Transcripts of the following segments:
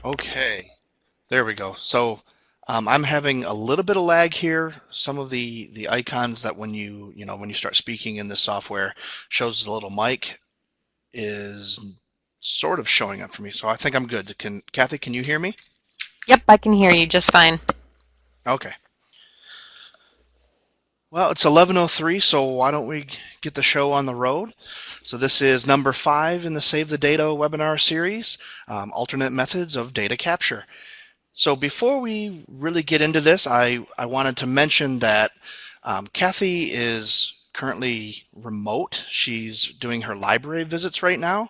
Okay, there we go. So I'm having a little bit of lag here. Some of the icons that when when you start speaking in this software shows the little mic is sort of showing up for me. So I think I'm good. Kathy, can you hear me? Yep, I can hear you just fine. Okay. Well, it's 11:03, so why don't we get the show on the road? So this is number 5 in the Save the Data webinar series, alternate methods of data capture. So before we really get into this, I wanted to mention that Kathy is currently remote. She's doing her library visits right now,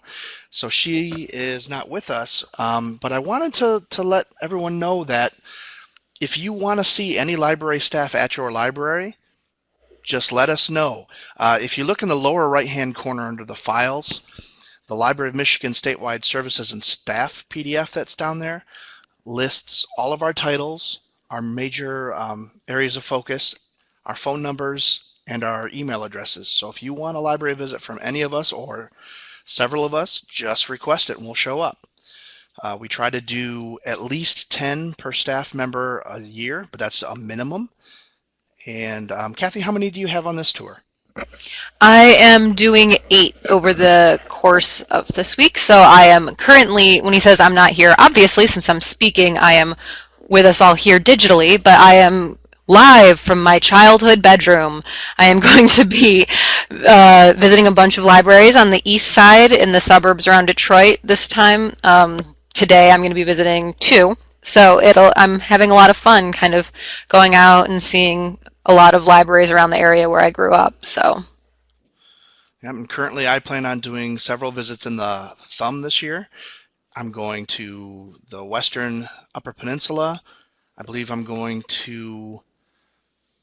so she is not with us. But I wanted to let everyone know that if you want to see any library staff at your library, just let us know. If you look in the lower right-hand corner under the files, the Library of Michigan Statewide Services and Staff PDF that's down there lists all of our titles, our major areas of focus, our phone numbers, and our email addresses. So if you want a library visit from any of us or several of us, just request it and we'll show up. We try to do at least 10 per staff member a year, but that's a minimum. And Kathy, how many do you have on this tour? I am doing 8 over the course of this week, so I am currently, when he says I'm not here, obviously, since I'm speaking, I am with us all here digitally, but I am live from my childhood bedroom. I am going to be visiting a bunch of libraries on the east side in the suburbs around Detroit this time. Today I'm going to be visiting 2. So I'm having a lot of fun kind of going out and seeing a lot of libraries around the area where I grew up. So And currently I plan on doing several visits in the Thumb this year. I'm going to the Western Upper Peninsula. I believe I'm going to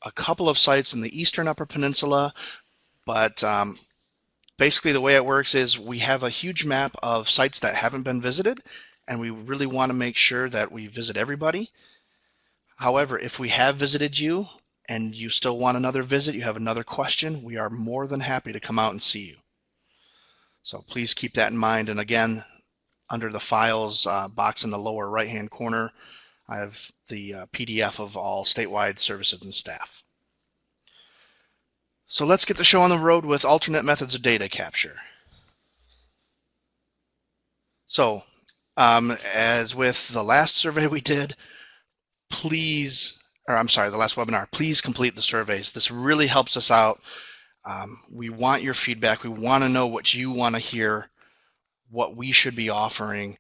a couple of sites in the Eastern Upper Peninsula, but basically the way it works is we have a huge map of sites that haven't been visited, and we really want to make sure that we visit everybody. However, if we have visited you and you still want another visit, you have another question, we are more than happy to come out and see you. So please keep that in mind. And again, under the files box in the lower right-hand corner, I have the PDF of all statewide services and staff. So let's get the show on the road with alternate methods of data capture. So as with the last survey we did, the last webinar, please complete the surveys. This really helps us out. We want your feedback. We want to know what you want to hear, what we should be offering.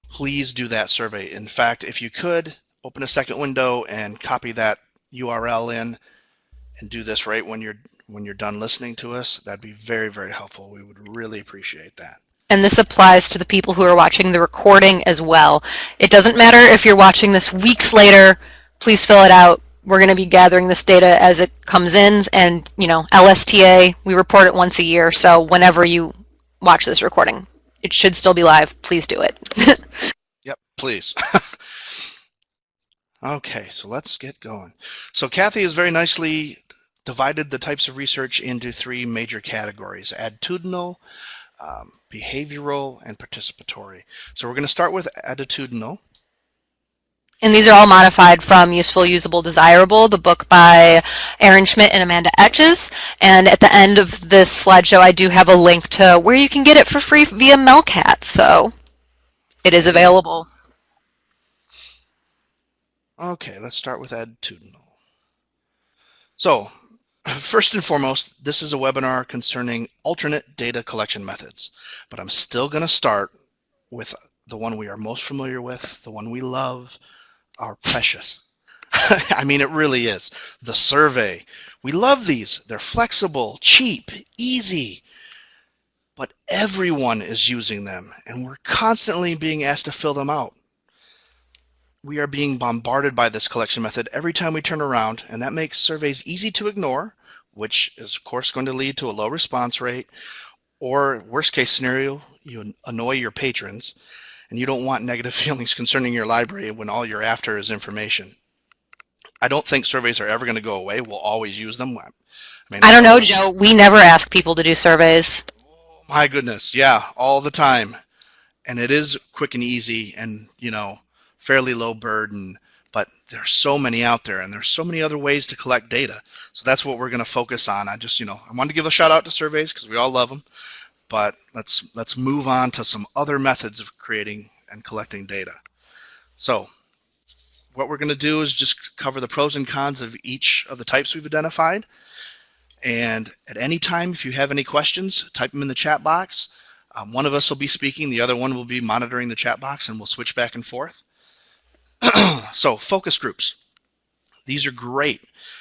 Please do that survey. In fact, if you could, open a second window and copy that URL in and do this right when you're done listening to us. That'd be very, very helpful. We would really appreciate that. And this applies to the people who are watching the recording as well. It doesn't matter if you're watching this weeks later, please fill it out. We're going to be gathering this data as it comes in, and LSTA, we report it once a year, so whenever you watch this recording, it should still be live. Please do it. Yep, please. Okay, so let's get going. So Kathy has very nicely divided the types of research into 3 major categories: attitudinal, behavioral, and participatory. So we're going to start with attitudinal. And these are all modified from Useful, Usable, Desirable, the book by Aaron Schmidt and Amanda Etches. And at the end of this slideshow, I do have a link to where you can get it for free via Melcat. So it is available. Okay, let's start with attitudinal. So first and foremost, this is a webinar concerning alternate data collection methods, but I'm still going to start with the one we are most familiar with, the one we love, our precious. I mean, it really is. The survey. We love these. They're flexible, cheap, easy, but everyone is using them, and we're constantly being asked to fill them out. We are being bombarded by this collection method every time we turn around, and that makes surveys easy to ignore, which is of course going to lead to a low response rate, or worst case scenario, you annoy your patrons, and you don't want negative feelings concerning your library when all you're after is information. I don't think surveys are ever going to go away. We'll always use them. I don't know, Joe. We never ask people to do surveys. Oh, my goodness, yeah, all the time. and it is quick and easy and, fairly low burden, but there's so many out there and there's so many other ways to collect data. So that's what we're going to focus on. I wanted to give a shout out to surveys because we all love them, but let's move on to some other methods of creating and collecting data. So what we're going to do is just cover the pros and cons of each of the types we've identified. And at any time, if you have any questions, type them in the chat box. One of us will be speaking, the other one will be monitoring the chat box, and we'll switch back and forth. So focus groups. These are great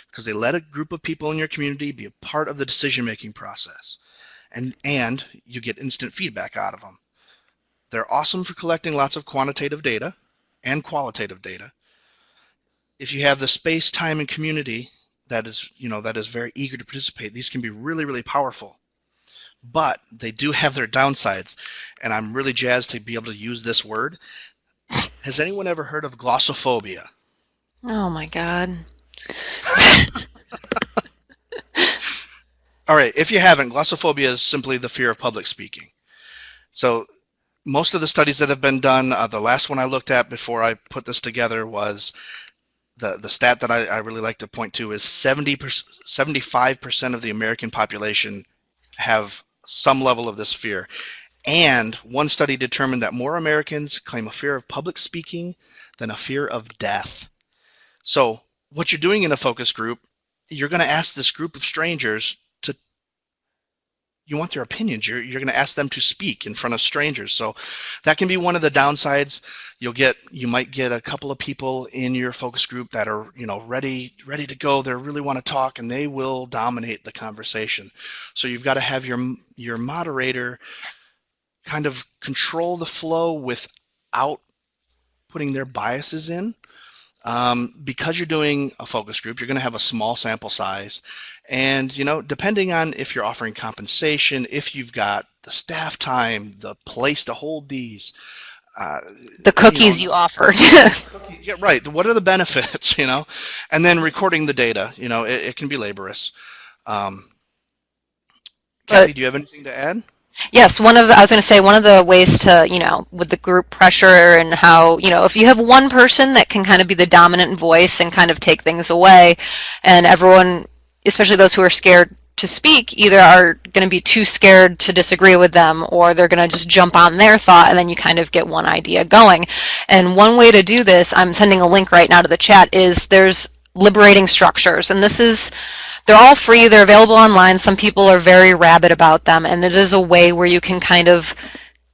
because they let a group of people in your community be a part of the decision-making process, and you get instant feedback out of them. They're awesome for collecting lots of quantitative data and qualitative data. If you have the space, time, and community that is very eager to participate, these can be really, really powerful. But they do have their downsides, and I'm really jazzed to be able to use this word. Has anyone ever heard of glossophobia? Oh my God. All right, if you haven't, glossophobia is simply the fear of public speaking. So most of the studies that have been done, the last one I looked at before I put this together was the stat that I really like to point to is 75% of the American population have some level of this fear. And one study determined that more Americans claim a fear of public speaking than a fear of death. So what you're doing in a focus group, you're going to ask this group of strangers you want their opinions. You're going to ask them to speak in front of strangers. So that can be one of the downsides. You might get a couple of people in your focus group that are, ready to go. They really want to talk, and they will dominate the conversation. So you've got to have your moderator kind of control the flow without putting their biases in. Because you're doing a focus group, you're going to have a small sample size. And, depending on if you're offering compensation, if you've got the staff time, the place to hold these. The cookies you offered. Yeah, right. What are the benefits, And then recording the data, it can be laborious. Kathy, do you have anything to add? Yes, I was going to say one of the ways to, with the group pressure and how, if you have one person that can kind of be the dominant voice and kind of take things away, and everyone, especially those who are scared to speak, either are going to be too scared to disagree with them, or they're going to just jump on their thought, and then you kind of get one idea going. And one way to do this, I'm sending a link right now to the chat, is there's liberating structures, and they're all free. They're available online. Some people are very rabid about them, and it is a way where you can kind of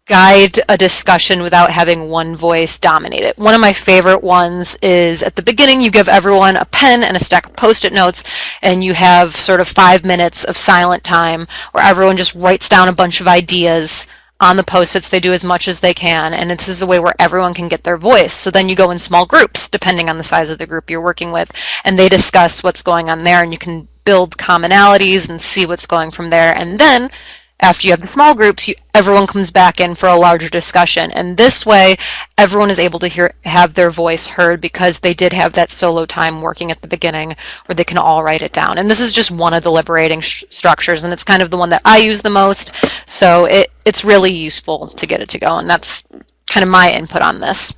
guide a discussion without having one voice dominate it. One of my favorite ones is at the beginning you give everyone a pen and a stack of Post-it notes, and you have sort of 5 minutes of silent time where everyone just writes down a bunch of ideas on the Post-its. They do as much as they can, and this is a way where everyone can get their voice. So then you go in small groups, depending on the size of the group you're working with, and they discuss what's going on there, and you can build commonalities and see what's going from there. And then after you have the small groups, everyone comes back in for a larger discussion. And this way, everyone is able to have their voice heard because they did have that solo time working at the beginning where they can all write it down. And this is just one of the liberating structures, and it's kind of the one that I use the most. So it's really useful to get it to go, and that's kind of my input on this.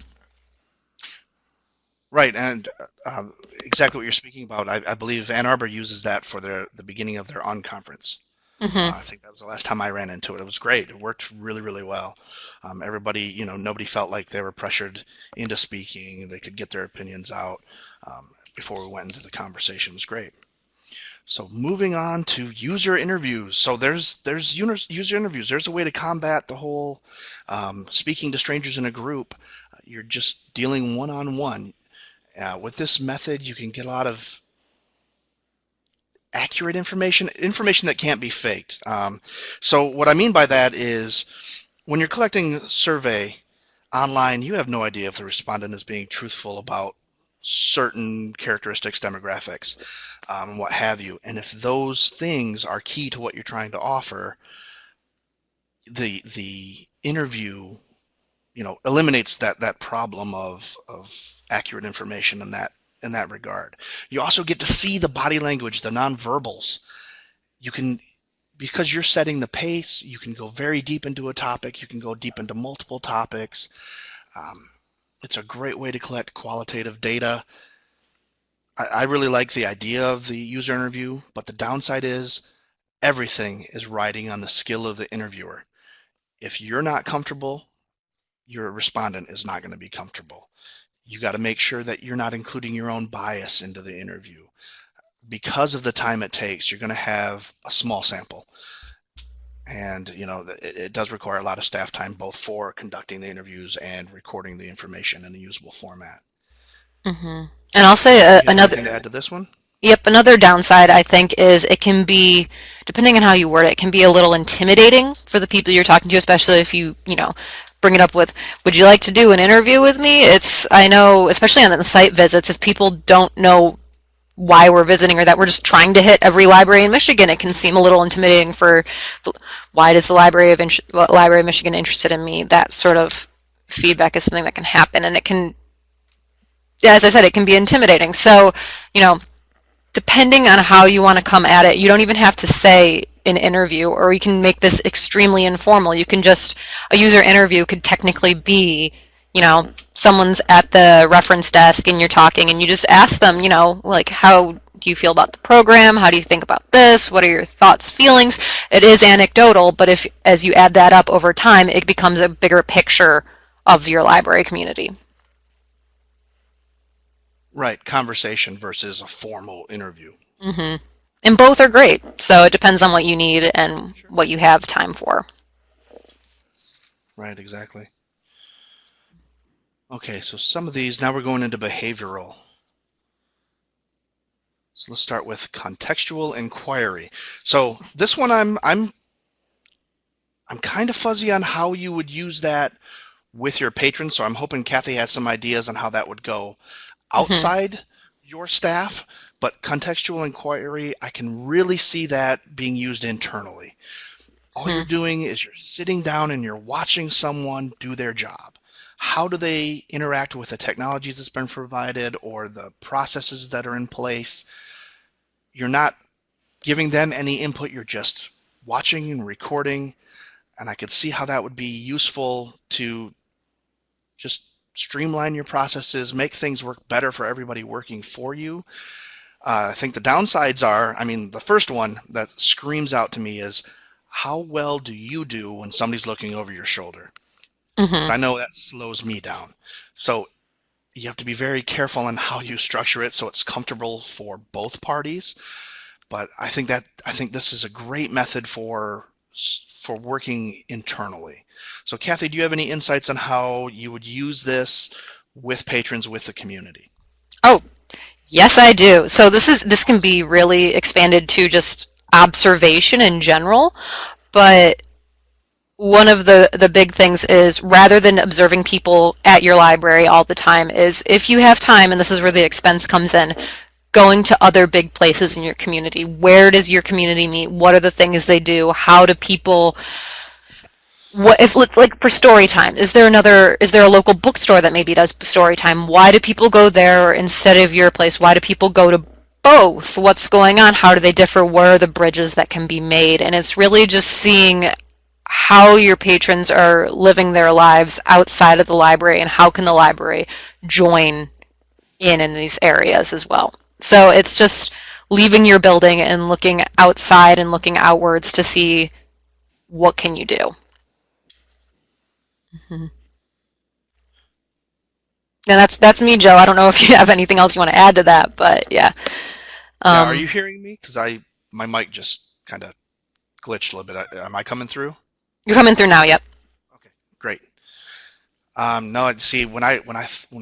Right, and exactly what you're speaking about. I believe Ann Arbor uses that for the beginning of their unconference. Mm-hmm. I think that was the last time I ran into it. It was great. It worked really, really well. Everybody, nobody felt like they were pressured into speaking. They could get their opinions out before we went into the conversation. It was great. So moving on to user interviews. So there's user interviews. There's a way to combat the whole speaking to strangers in a group. You're just dealing one-on-one. With this method, you can get a lot of accurate information that can't be faked. So what I mean by that is when you're collecting a survey online, you have no idea if the respondent is being truthful about certain characteristics, demographics, what have you. And if those things are key to what you're trying to offer, the interview, eliminates that problem of accurate information in that regard. You also get to see the body language, the nonverbals. You can because you're setting the pace, you can go very deep into a topic, you can go deep into multiple topics. It's a great way to collect qualitative data. I really like the idea of the user interview, but the downside is everything is riding on the skill of the interviewer. If you're not comfortable, your respondent is not going to be comfortable. You got to make sure that you're not including your own bias into the interview. Because of the time it takes, you're going to have a small sample. And it does require a lot of staff time, both for conducting the interviews and recording the information in a usable format. Mm-hmm. And I'll say another anything to add to this one? Yep, another downside I think is it can be, depending on how you word it, it can be a little intimidating for the people you're talking to, especially if you bring it up with, would you like to do an interview with me? I know, especially on the site visits, if people don't know why we're visiting or that we're just trying to hit every library in Michigan, it can seem a little intimidating for, why does the Library of Michigan interested in me? That sort of feedback is something that can happen, and it can, as I said, it can be intimidating. So, depending on how you want to come at it, you don't even have to say an interview, or you can make this extremely informal. You can just, a user interview could technically be, someone's at the reference desk and you're talking and you just ask them, like, how do you feel about the program? How do you think about this? What are your thoughts, feelings? It is anecdotal, but as you add that up over time, it becomes a bigger picture of your library community. Right, conversation versus a formal interview. Mm-hmm. And both are great, so it depends on what you need and what you have time for. Right, exactly. Okay, so some of these, now we're going into behavioral. So let's start with contextual inquiry. So this one I'm kind of fuzzy on how you would use that with your patrons, so I'm hoping Kathy has some ideas on how that would go outside your staff, but contextual inquiry, I can really see that being used internally. All you're doing is you're sitting down and you're watching someone do their job. How do they interact with the technologies that's been provided or the processes that are in place? You're not giving them any input, you're just watching and recording, and I could see how that would be useful to just streamline your processes, make things work better for everybody working for you. I think the downsides are, the first one that screams out to me is, how well do you do when somebody's looking over your shoulder? So I know that slows me down. So you have to be very careful on how you structure it so it's comfortable for both parties. But I think this is a great method for working internally. So Kathy, do you have any insights on how you would use this with patrons, with the community? Oh, yes, I do. So this can be really expanded to just observation in general, but one of the big things is, rather than observing people at your library all the time, is if you have time, and this is where the expense comes in, going to other big places in your community. Where does your community meet? What are the things they do? How do people, like for story time, is there a local bookstore that maybe does story time? Why do people go there instead of your place? Why do people go to both? What's going on? How do they differ? What are the bridges that can be made? And it's really just seeing how your patrons are living their lives outside of the library, and how can the library join in these areas as well. So it's just leaving your building and looking outside and looking outwards to see what can you do. And that's me, Joe. I don't know if you have anything else you want to add to that, but yeah. Are you hearing me? Because my mic just kind of glitched a little bit. Am I coming through? You're coming through now. Yep. Okay, great. No, see, when I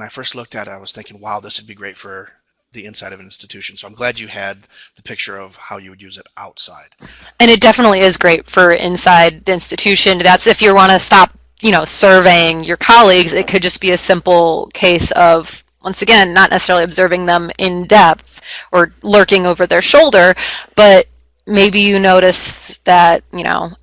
first looked at it, I was thinking, wow, this would be great for the inside of an institution. So I'm glad you had the picture of how you would use it outside. And it definitely is great for inside the institution. That's if you want to stop, surveying your colleagues. It could just be a simple case of, once again, not necessarily observing them in depth or lurking over their shoulder, but maybe you notice that,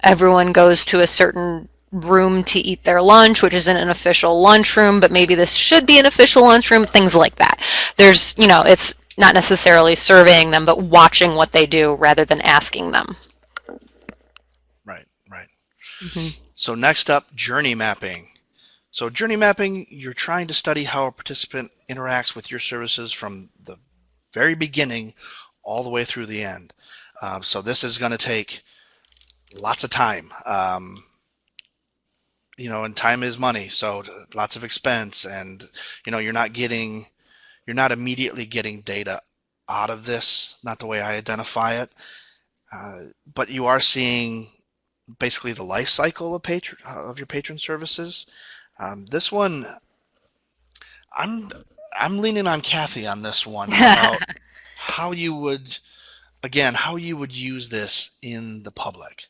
everyone goes to a certain room to eat their lunch, which isn't an official lunchroom, but maybe this should be an official lunchroom, things like that. There's, it's not necessarily surveying them, but watching what they do rather than asking them. So next up, journey mapping. So journey mapping, you're trying to study how a participant interacts with your services from the very beginning all the way through the end. So this is going to take lots of time. And time is money, so lots of expense, and you're not immediately getting data out of this, not the way I identify it, but you are seeing basically the life cycle of your patron services. This one, I'm leaning on Kathy on this one about how you would use this in the public.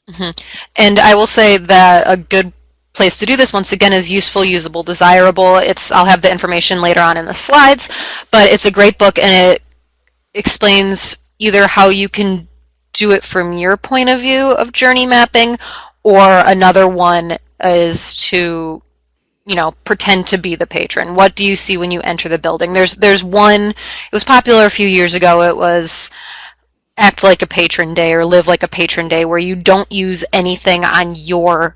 And I will say that a good place to do this, once again, is useful, usable, desirable. I'll have the information later on in the slides, but it's a great book, and it explains either how you can do it from your point of view of journey mapping, or another one is to pretend to be the patron. What do you see when you enter the building? There's one, it was popular a few years ago. It was act like a patron day or live like a patron day, where you don't use anything on your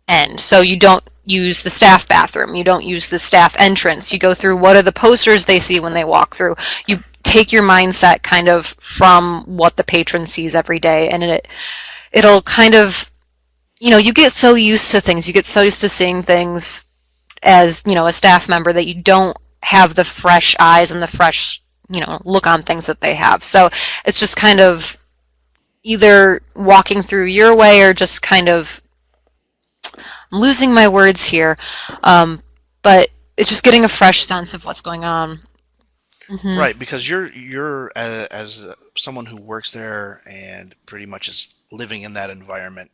end. So you don't use the staff bathroom, you don't use the staff entrance, you go through what are the posters they see when they walk through. You take your mindset kind of from what the patron sees every day, and it'll kind of, you get so used to things, you get so used to seeing things as, a staff member, that you don't have the fresh eyes and the fresh, look on things that they have. So it's just kind of either walking through your way, or just kind of, I'm losing my words here, but it's just getting a fresh sense of what's going on. Right, because you're as someone who works there and pretty much is living in that environment,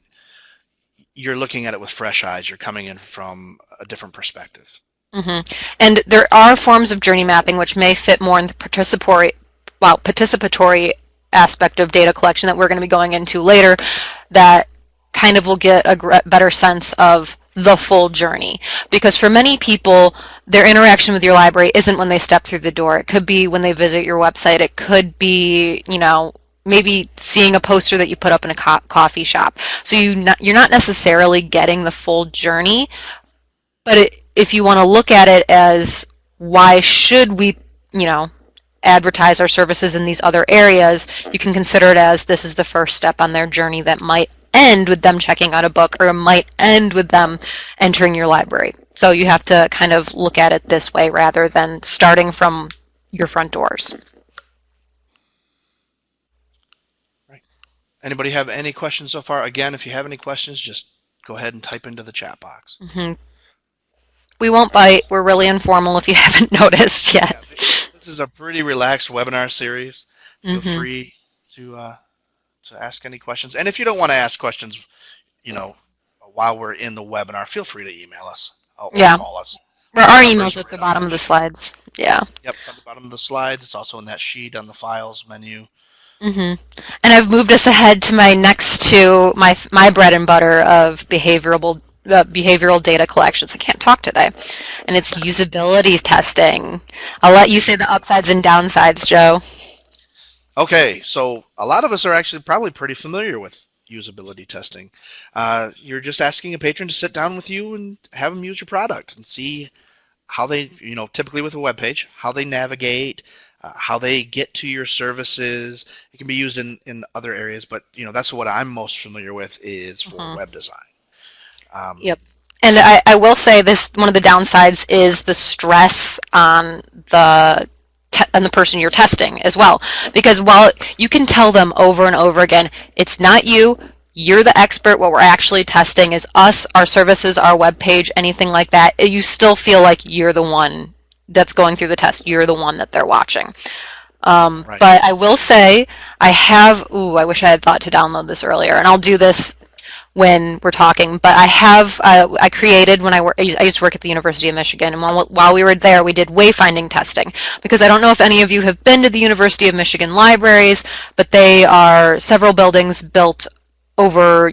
you're looking at it with fresh eyes. You're coming in from a different perspective. And there are forms of journey mapping which may fit more in the participatory aspect of data collection that we're going to be going into later, that kind of will get a better sense of the full journey. Because for many people, their interaction with your library isn't when they step through the door. It could be when they visit your website. It could be, maybe seeing a poster that you put up in a coffee shop. So you're not necessarily getting the full journey, but if you want to look at it as, why should we, advertise our services in these other areas, you can consider it as, this is the first step on their journey that might end with them checking out a book, or it might end with them entering your library. So you have to kind of look at it this way rather than starting from your front doors. Right. Anybody have any questions so far? Again, if you have any questions, just go ahead and type into the chat box. We won't bite. We're really informal, if you haven't noticed yet. Yeah, this is a pretty relaxed webinar series. Feel free to ask any questions. And if you don't want to ask questions, while we're in the webinar, feel free to email us or call us. Our email's at the bottom of the slides. Yeah. Yep, it's at the bottom of the slides. It's also in that sheet on the files menu. And I've moved us ahead to my next two, my bread and butter of behavioral data collections. I can't talk today. And it's usability testing. I'll let you say the upsides and downsides, Joe. Okay, so a lot of us are actually probably pretty familiar with usability testing. You're just asking a patron to sit down with you and have them use your product and see how they, typically with a web page, how they navigate, how they get to your services. It can be used in other areas, but that's what I'm most familiar with is for web design. Yep. And I will say this, one of the downsides is the stress on the person you're testing as well. Because while you can tell them over and over again, it's not you, you're the expert, what we're actually testing is us, our services, our web page, anything like that, you still feel like you're the one that's going through the test. You're the one that they're watching. Right. But I will say, I wish I had thought to download this earlier, and I'll do this when we're talking, but I created, I used to work at the University of Michigan, and while we were there, we did wayfinding testing, because I don't know if any of you have been to the University of Michigan libraries, but they are several buildings built over,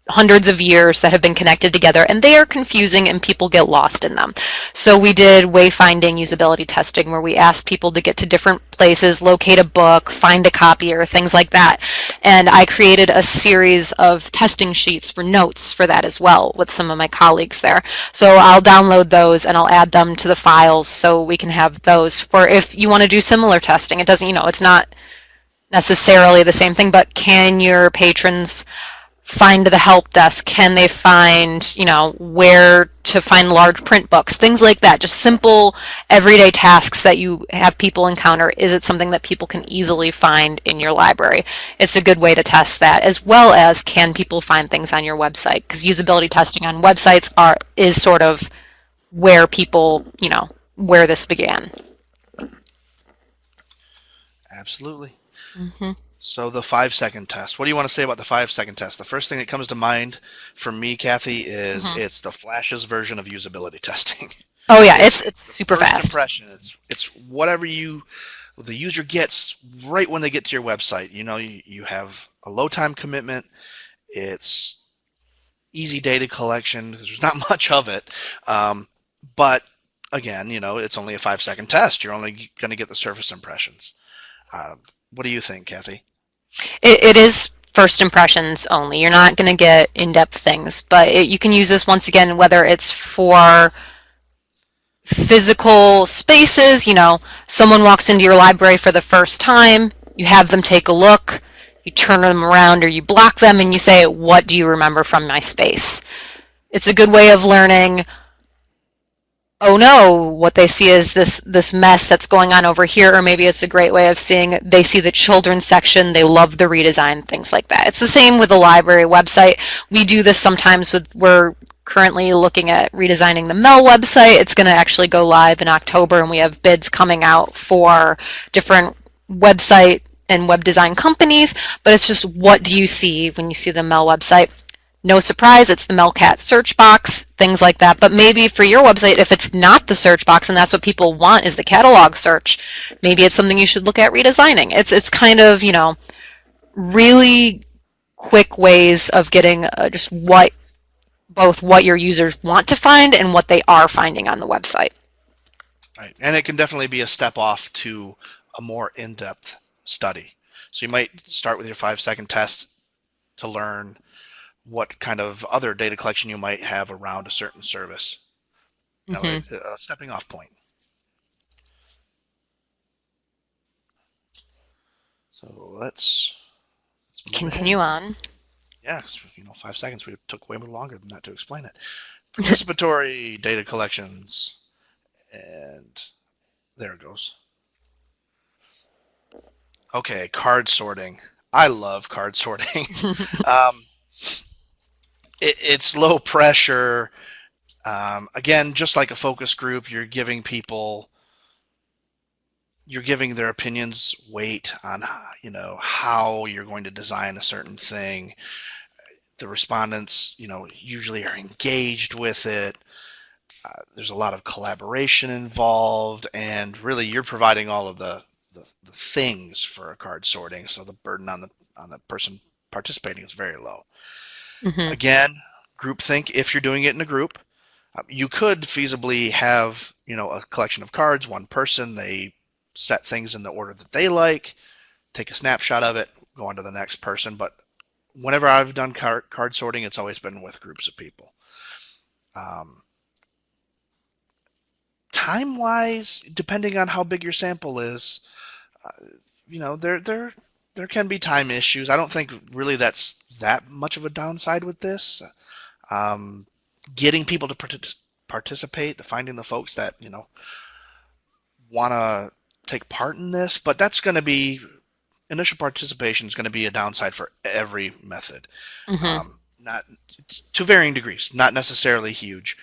hundreds of years that have been connected together, and they are confusing and people get lost in them. So we did wayfinding usability testing, where we asked people to get to different places, locate a book, find a copier, things like that. And I created a series of testing sheets for notes for that as well with some of my colleagues there. So I'll download those and I'll add them to the files so we can have those for if you want to do similar testing. It doesn't, it's not necessarily the same thing, but can your patrons find the help desk? Can they find, where to find large print books? Things like that. Just simple everyday tasks that you have people encounter. Is it something that people can easily find in your library? It's a good way to test that, as well as can people find things on your website? Because usability testing on websites is sort of where people, where this began. Absolutely. Mm-hmm. So the 5-second test. What do you want to say about the 5-second test? The first thing that comes to mind for me, Kathy, is it's the Flash's version of usability testing. Oh yeah, it's super fast. Impression. It's whatever the user gets right when they get to your website. You have a low time commitment. It's easy data collection. There's not much of it, but again, it's only a 5-second test. You're only going to get the surface impressions. What do you think, Kathy? It is first impressions only. You're not going to get in-depth things, but you can use this once again, whether it's for physical spaces, someone walks into your library for the first time, you have them take a look, you turn them around or you block them and you say, what do you remember from my space? It's a good way of learning, oh no, what they see is this mess that's going on over here, or maybe it's a great way of seeing they see the children's section, they love the redesign, things like that. It's the same with the library website. We do this sometimes we're currently looking at redesigning the Mel website. It's going to actually go live in October, and we have bids coming out for different website and web design companies, but it's just, what do you see when you see the Mel website? No surprise, it's the Melcat search box, things like that. But maybe for your website, if it's not the search box and that's what people want is the catalog search, maybe it's something you should look at redesigning. It's kind of, really quick ways of getting just both what your users want to find and what they are finding on the website. Right, and it can definitely be a step off to a more in-depth study. So you might start with your 5-second test to learn what kind of other data collection you might have around a certain service. A stepping off point. So let's continue on. Yeah, because 5 seconds, we took way more longer than that to explain it. Participatory data collections, and there it goes. Okay, card sorting. I love card sorting. It's low pressure. Again, just like a focus group, you're giving their opinions weight on, how you're going to design a certain thing. The respondents, usually are engaged with it. There's a lot of collaboration involved, and really you're providing all of the things for a card sorting, so the burden on the person participating is very low. Again, groupthink. If you're doing it in a group, you could feasibly have a collection of cards, one person, they set things in the order that they like, take a snapshot of it, go on to the next person. But whenever I've done card sorting, it's always been with groups of people. Time-wise, depending on how big your sample is, there can be time issues. I don't think really that's that much of a downside with this. Getting people to participate, finding the folks that want to take part in this, but that's going to be, initial participation is going to be a downside for every method. Not to varying degrees, not necessarily huge.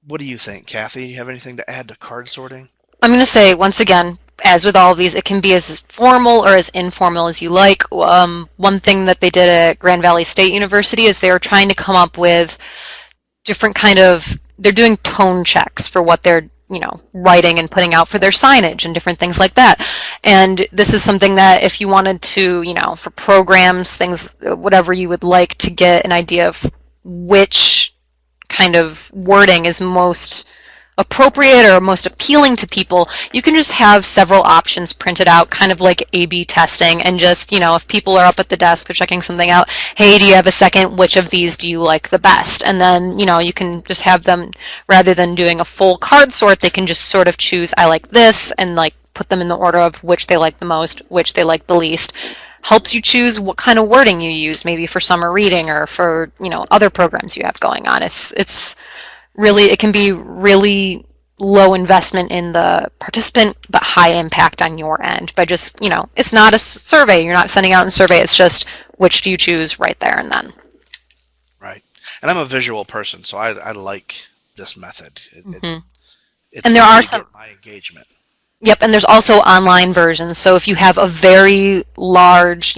What do you think, Kathy? Do you have anything to add to card sorting? I'm going to say, once again, as with all of these, it can be as formal or as informal as you like. One thing that they did at Grand Valley State University is they were trying to come up with different they're doing tone checks for what they're writing and putting out for their signage and different things like that. And this is something that if you wanted to, for programs, things, whatever you would like to get an idea of which kind of wording is most appropriate or most appealing to people, you can just have several options printed out, kind of like A/B testing, and just, if people are up at the desk, they're checking something out, hey, do you have a second? Which of these do you like the best? And then, you can just have them, rather than doing a full card sort, they can just sort of choose, I like this, and like put them in the order of which they like the most, which they like the least. Helps you choose what kind of wording you use, maybe for summer reading or for, other programs you have going on. It's really, it can be really low investment in the participant, but high impact on your end by just, it's not a survey. You're not sending out a survey. It's just which do you choose right there and then. Right. And I'm a visual person, so I like this method. It's and there are some my engagement. Yep, and there's also online versions. So if you have a very large,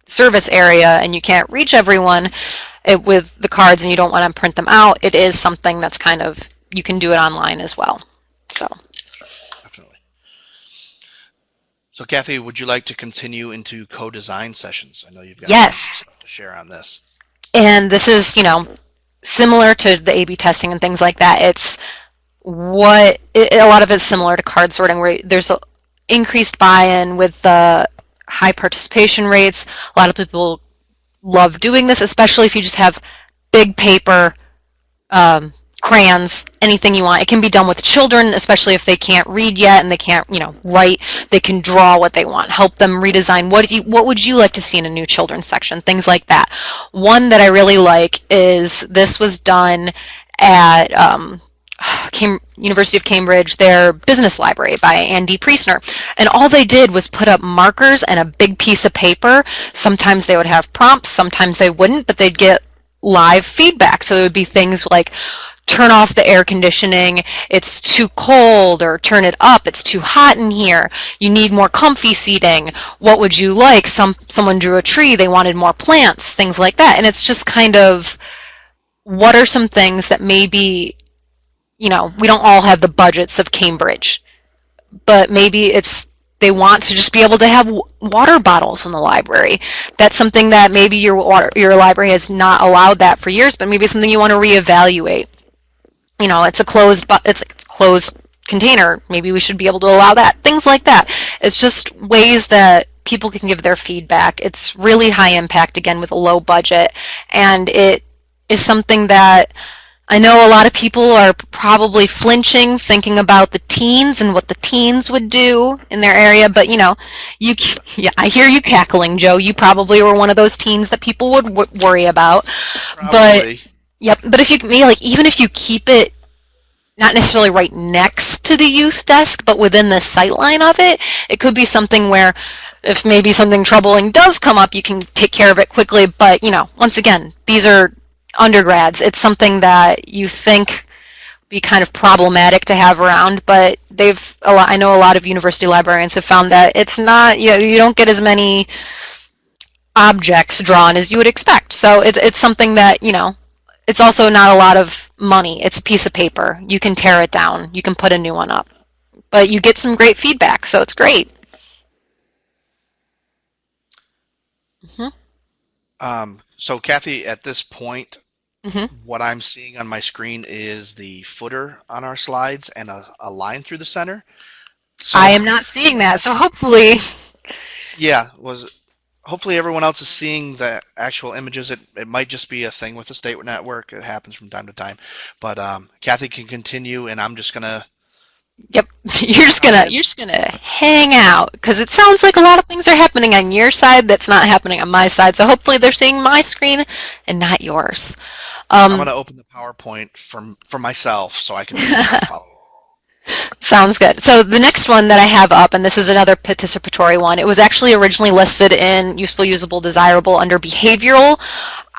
service area and you can't reach everyone with the cards and you don't want to print them out, it is something that's kind of, you can do it online as well. So definitely. So Kathy, would you like to continue into co-design sessions? I know you've got stuff to share on this. And this is, similar to the A/B testing and things like that. It's a lot of it's similar to card sorting, where there's increased buy-in with the high participation rates. A lot of people love doing this, especially if you just have big paper, crayons, anything you want. It can be done with children, especially if they can't read yet and they can't, write. They can draw what they want. Help them redesign. What would you like to see in a new children's section? Things like that. One that I really like is, this was done at University of Cambridge, their business library by Andy Priestner. And all they did was put up markers and a big piece of paper. Sometimes they would have prompts, sometimes they wouldn't, but they'd get live feedback. So it would be things like, turn off the air conditioning, it's too cold, or turn it up, it's too hot in here, you need more comfy seating, what would you like? Someone drew a tree, they wanted more plants, things like that. And it's just kind of, what are some things that maybe, we don't all have the budgets of Cambridge, but maybe they want to just be able to have water bottles in the library. That's something that maybe your library has not allowed that for years, but maybe it's something you want to reevaluate. It's a closed container. Maybe we should be able to allow that. Things like that. It's just ways that people can give their feedback. It's really high impact, again, with a low budget, and it is something that I know a lot of people are probably flinching, thinking about the teens and what the teens would do in their area, but I hear you cackling, Joe. You probably were one of those teens that people would worry about. Probably. But if even if you keep it not necessarily right next to the youth desk, but within the sightline of it, it could be something where if maybe something troubling does come up, you can take care of it quickly. But, once again, these are undergrads. It's something that you think be kind of problematic to have around, but I know a lot of university librarians have found that it's not, you don't get as many objects drawn as you would expect. So it's something that, it's also not a lot of money. It's a piece of paper. You can tear it down. You can put a new one up. But you get some great feedback, so it's great. So Kathy, at this point, what I'm seeing on my screen is the footer on our slides and a line through the center. So, I am not seeing that, so hopefully... Yeah, hopefully everyone else is seeing the actual images. It might just be a thing with the state network. It happens from time to time. But Kathy can continue, and I'm just gonna. Yep, you're just gonna hang out, because it sounds like a lot of things are happening on your side that's not happening on my side. So hopefully they're seeing my screen and not yours. I'm gonna open the PowerPoint for myself so I can follow. Sounds good. So the next one that I have up, and this is another participatory one, it was actually originally listed in useful, usable, desirable under behavioral.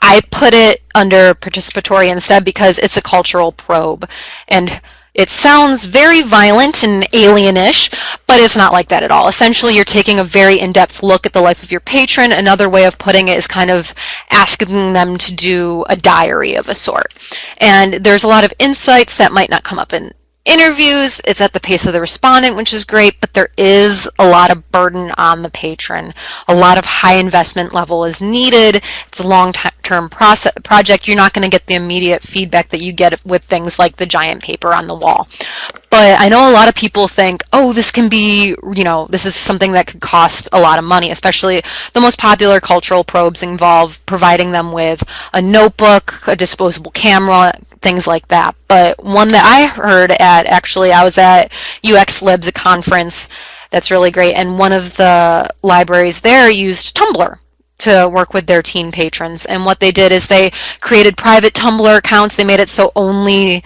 I put it under participatory instead because it's a cultural probe. And It sounds very violent and alienish, but it's not like that at all. Essentially, you're taking a very in-depth look at the life of your patron. Another way of putting it is kind of asking them to do a diary of a sort. And there's a lot of insights that might not come up in interviews. It's at the pace of the respondent, which is great, but there is a lot of burden on the patron. A lot of high investment level is needed. It's a long-term project. You're not going to get the immediate feedback that you get with things like the giant paper on the wall. But I know a lot of people think, oh, this can be, this is something that could cost a lot of money, especially the most popular cultural probes involve providing them with a notebook, a disposable camera, things like that. But one that I heard I was at UX Libs, a conference that's really great, and one of the libraries there used Tumblr to work with their teen patrons. And what they did is they created private Tumblr accounts. They made it so only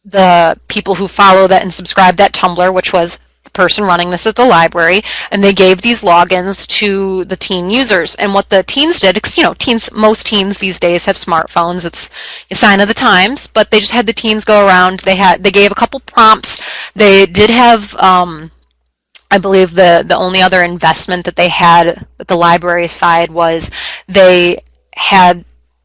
the people who follow that and subscribe that Tumblr, which was the person running this at the library, and they gave these logins to the teen users. And what the teens did, because most teens these days have smartphones, it's a sign of the times, but they just had the teens go around. They gave a couple prompts. They did have I believe the only other investment that they had at the library side was they had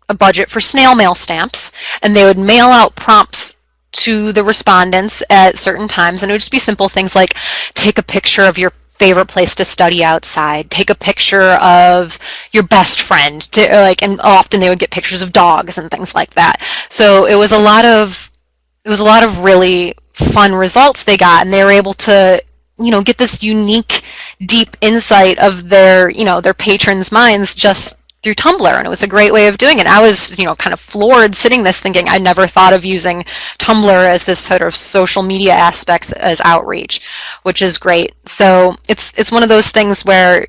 a budget for snail mail stamps, and they would mail out prompts to the respondents at certain times, and it would just be simple things like take a picture of your favorite place to study outside, take a picture of your best friend, and often they would get pictures of dogs and things like that. So it was a lot of really fun results they got, and they were able to get this unique, deep insight of their patrons' minds just through Tumblr, and it was a great way of doing it. I was, kind of floored sitting this thinking I never thought of using Tumblr as this sort of social media aspects as outreach, which is great. So it's one of those things where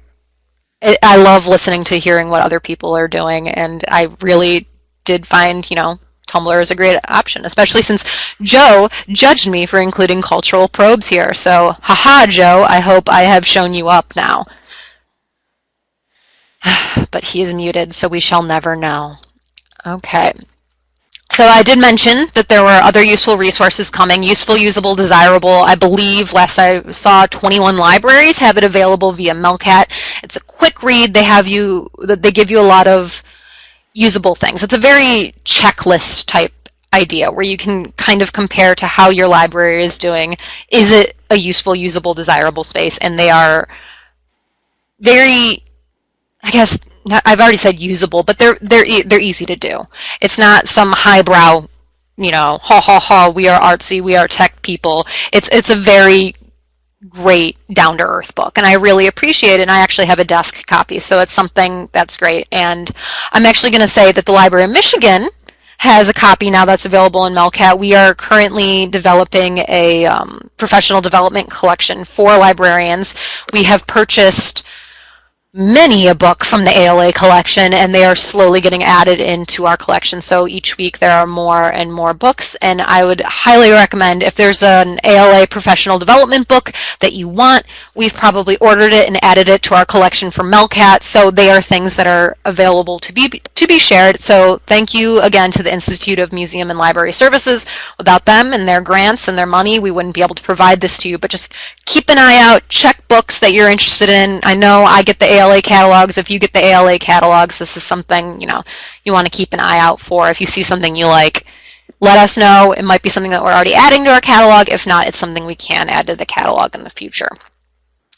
I love listening to hearing what other people are doing, and I really did find, Tumblr is a great option, especially since Joe judged me for including cultural probes here. So, haha, Joe, I hope I have shown you up now. But he is muted, so we shall never know. Okay. So I did mention that there were other useful resources coming. Useful, usable, desirable. I believe last I saw 21 libraries have it available via Melcat. It's a quick read. They give you a lot of usable things. It's a very checklist type idea where you can kind of compare to how your library is doing. Is it a useful, usable, desirable space? And they are very, I guess I've already said usable, but they're easy to do. It's not some highbrow, ha ha ha, we are artsy, we are tech people. It's a very great down-to-earth book, and I really appreciate it, and I actually have a desk copy, so it's something that's great. And I'm actually going to say that the Library of Michigan has a copy now that's available in Melcat. We are currently developing a professional development collection for librarians. We have purchased many a book from the ALA collection, and they are slowly getting added into our collection. So each week there are more and more books, and I would highly recommend, if there's an ALA professional development book that you want, we've probably ordered it and added it to our collection for Melcat, so they are things that are available to be shared. So thank you again to the Institute of Museum and Library Services. Without them and their grants and their money, we wouldn't be able to provide this to you, but just keep an eye out, check books that you're interested in. I know I get the ALA catalogs. If you get the ALA catalogs, this is something you want to keep an eye out for. If you see something you like, let us know. It might be something that we're already adding to our catalog. If not, it's something we can add to the catalog in the future.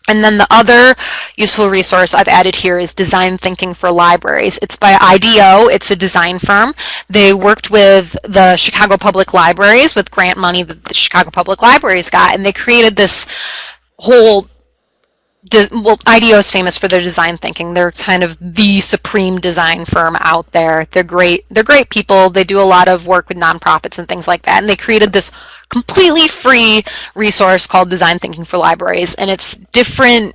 And then the other useful resource I've added here is Design Thinking for Libraries. It's by IDEO. It's a design firm. They worked with the Chicago Public Libraries with grant money that the Chicago Public Libraries got, and they created this whole IDEO is famous for their design thinking. They're kind of the supreme design firm out there. They're great. They're great people. They do a lot of work with nonprofits and things like that. And they created this completely free resource called Design Thinking for Libraries. And it's different,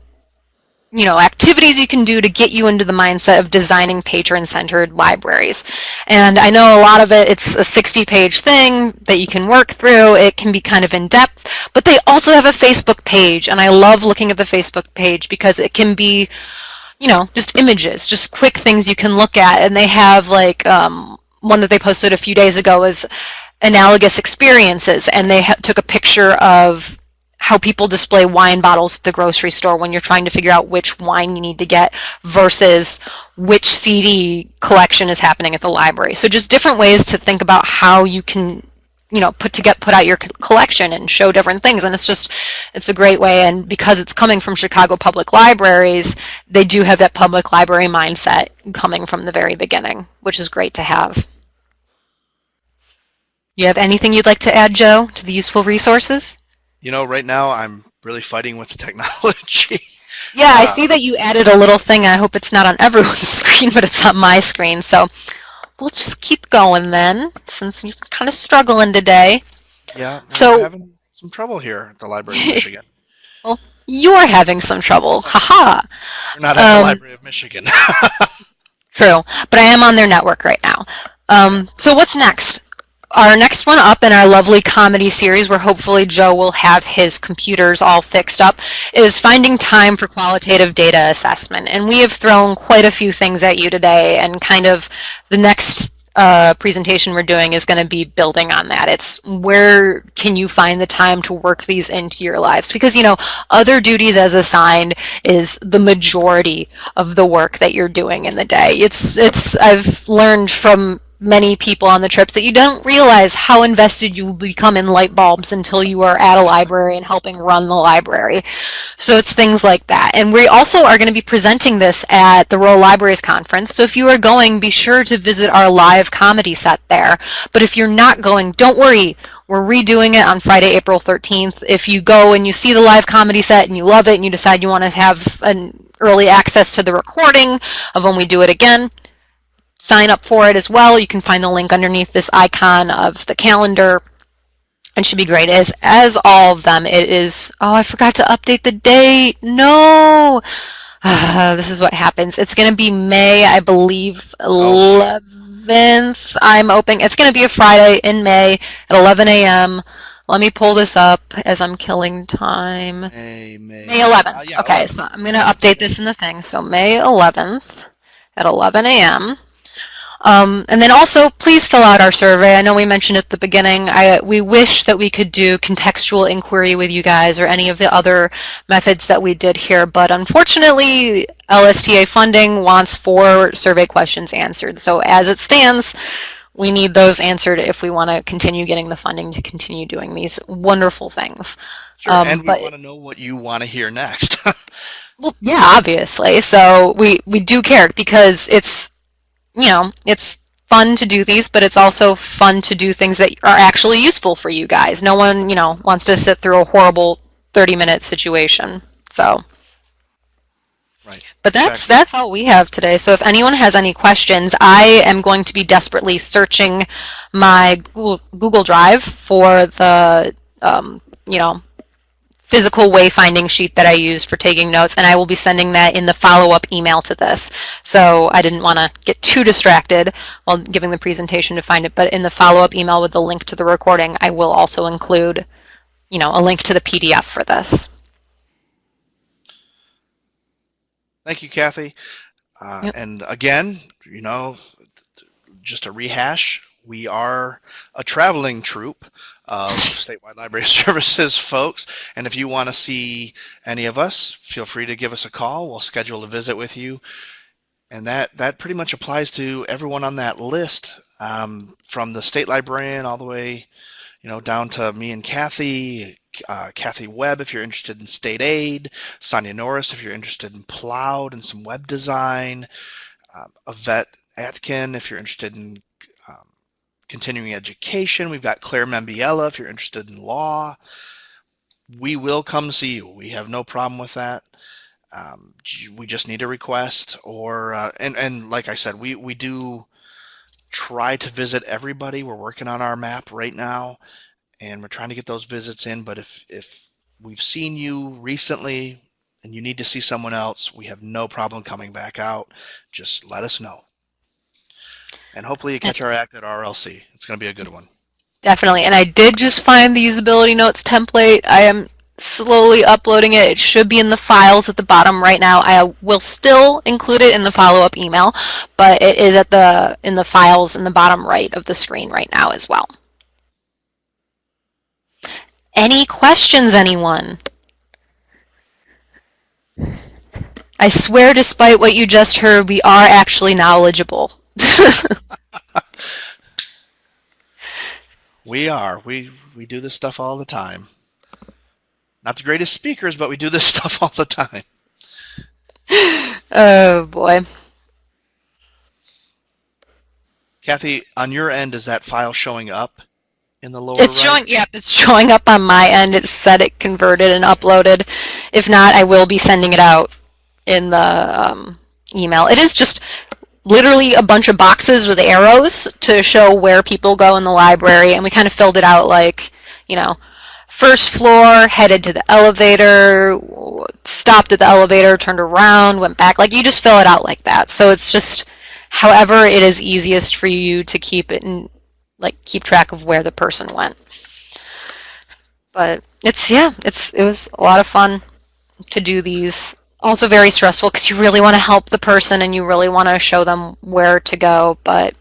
activities you can do to get you into the mindset of designing patron-centered libraries. And I know a lot of it's a 60-page thing that you can work through. It can be kind of in-depth, but they also have a Facebook page, and I love looking at the Facebook page because it can be, just images, just quick things you can look at. And they have one that they posted a few days ago is analogous experiences, and they took a picture of how people display wine bottles at the grocery store when you're trying to figure out which wine you need to get versus which CD collection is happening at the library. So just different ways to think about how you can, put out your collection and show different things. And it's a great way. And because it's coming from Chicago Public Libraries, they do have that public library mindset coming from the very beginning, which is great to have. You have anything you'd like to add, Joe, to the useful resources? Right now I'm really fighting with the technology. Yeah, I see that you added a little thing. I hope it's not on everyone's screen, but it's on my screen. So we'll just keep going then, since you're kind of struggling today. Yeah, we're having some trouble here at the Library of Michigan. Well, you're having some trouble. Haha. We're not at the Library of Michigan. True, but I am on their network right now. So what's next? Our next one up in our lovely comedy series, where hopefully Joe will have his computers all fixed up, is finding time for qualitative data assessment. And we have thrown quite a few things at you today, and kind of the next presentation we're doing is going to be building on that. It's where can you find the time to work these into your lives? Because, other duties as assigned is the majority of the work that you're doing in the day. I've learned from many people on the trips that you don't realize how invested you will become in light bulbs until you are at a library and helping run the library. So it's things like that. And we also are going to be presenting this at the Rural Libraries Conference. So if you are going, be sure to visit our live comedy set there. But if you're not going, don't worry. We're redoing it on Friday, April 13th. If you go and you see the live comedy set and you love it and you decide you want to have an early access to the recording of when we do it again, sign up for it as well. You can find the link underneath this icon of the calendar. It should be great. As all of them, it is... Oh, I forgot to update the date. No! This is what happens. It's going to be May, I believe, 11th. I'm opening... It's going to be a Friday in May at 11 a.m. Let me pull this up as I'm killing time. May 11th. Yeah, okay, 11th. So I'm going to update this in the thing. So May 11th at 11 a.m. And then also, please fill out our survey. I know we mentioned at the beginning, we wish that we could do contextual inquiry with you guys or any of the other methods that we did here, but unfortunately, LSTA funding wants 4 survey questions answered. So as it stands, we need those answered if we want to continue getting the funding to continue doing these wonderful things. Sure, and we want to know what you want to hear next. Well, yeah, obviously. So we do care, because it's fun to do these, but it's also fun to do things that are actually useful for you guys. No one, wants to sit through a horrible 30-minute situation. So, right. But that's all we have today. So if anyone has any questions, I am going to be desperately searching my Google Drive for the, physical wayfinding sheet that I use for taking notes, and I will be sending that in the follow-up email to this. So I didn't want to get too distracted while giving the presentation to find it, but in the follow-up email with the link to the recording, I will also include, a link to the PDF for this. Thank you, Kathy. Yep. And again, just a rehash, we are a traveling troupe of statewide library services folks, and if you want to see any of us, feel free to give us a call. We'll schedule a visit with you, and that pretty much applies to everyone on that list, from the state librarian all the way down to me and Kathy, Kathy Webb if you're interested in state aid, Sonia Norris if you're interested in Plowed and some web design, Yvette Atkin if you're interested in continuing education. We've got Claire Membiella if you're interested in law. We will come see you. We have no problem with that. We just need a request, or and like I said, we do try to visit everybody. We're working on our map right now, and we're trying to get those visits in. But if we've seen you recently and you need to see someone else, we have no problem coming back out. Just let us know. And hopefully you catch our act at RLC. It's going to be a good one. Definitely. And I did just find the usability notes template. I am slowly uploading it. It should be in the files at the bottom right now. I will still include it in the follow-up email, but it is in the files in the bottom right of the screen right now as well. Any questions, anyone? I swear, despite what you just heard, we are actually knowledgeable. We are. We do this stuff all the time. Not the greatest speakers, but we do this stuff all the time. Oh, boy. Kathy, on your end, is that file showing up in the lower It's right? it's showing up on my end. It said it converted and uploaded. If not, I will be sending it out in the email. It is just literally a bunch of boxes with arrows to show where people go in the library, and we kind of filled it out like, first floor, headed to the elevator, stopped at the elevator, turned around, went back. Like, you just fill it out like that. So it's just however it is easiest for you to keep it and keep track of where the person went. But it was a lot of fun to do these. Also very stressful because you really want to help the person and you really want to show them where to go, but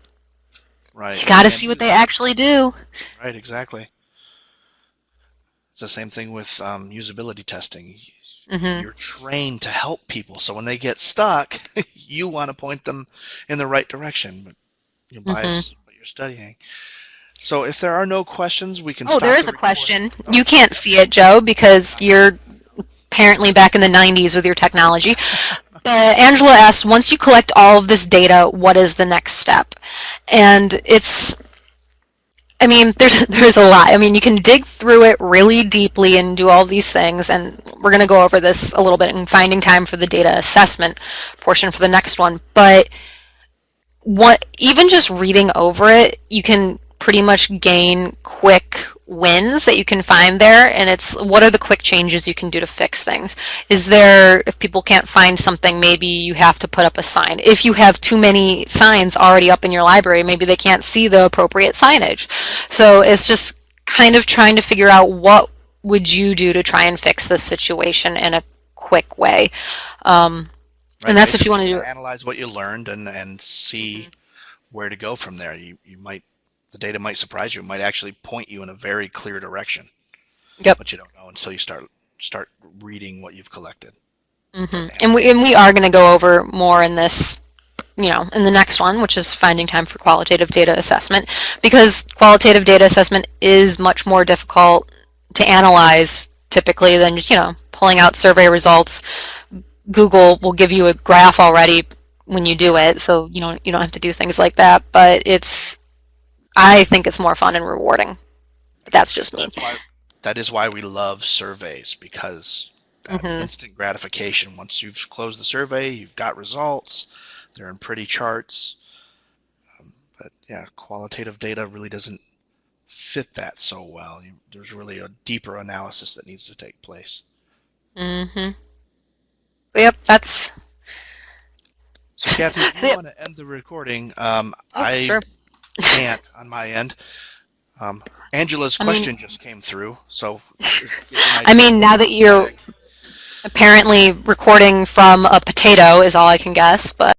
right. You got to see what they actually do. Right, exactly. It's the same thing with usability testing. Mm-hmm. You're trained to help people, so when they get stuck, you want to point them in the right direction, but you bias what you're studying. So if there are no questions, we can stop. Oh, there is a question. You can't see it, Joe, because you're apparently back in the 90s with your technology. But Angela asked, once you collect all of this data, what is the next step? And there's a lot. You can dig through it really deeply and do all these things, and we're going to go over this a little bit in finding time for the data assessment portion for the next one. But even just reading over it, you can pretty much gain quick wins that you can find there, and it's what are the quick changes you can do to fix things. If people can't find something, maybe you have to put up a sign. If you have too many signs already up in your library, maybe they can't see the appropriate signage. So it's just kind of trying to figure out what would you do to try and fix this situation in a quick way. And that's what you want to do. Analyze what you learned and see where to go from there. The data might surprise you. It might actually point you in a very clear direction. Yep. But you don't know until you start reading what you've collected. Mm-hmm. And we are going to go over more in this, in the next one, which is finding time for qualitative data assessment, because qualitative data assessment is much more difficult to analyze typically than just, pulling out survey results. Google will give you a graph already when you do it, so you don't have to do things like that. But I think it's more fun and rewarding. But that's just me. That is why we love surveys, because that instant gratification. Once you've closed the survey, you've got results. They're in pretty charts. But yeah, qualitative data really doesn't fit that so well. There's really a deeper analysis that needs to take place. Mm-hmm. Yep, that's... So Kathy, if you want to end the recording, Sure. Can't on my end. Angela's question just came through, so now that you're apparently recording from a potato is all I can guess, but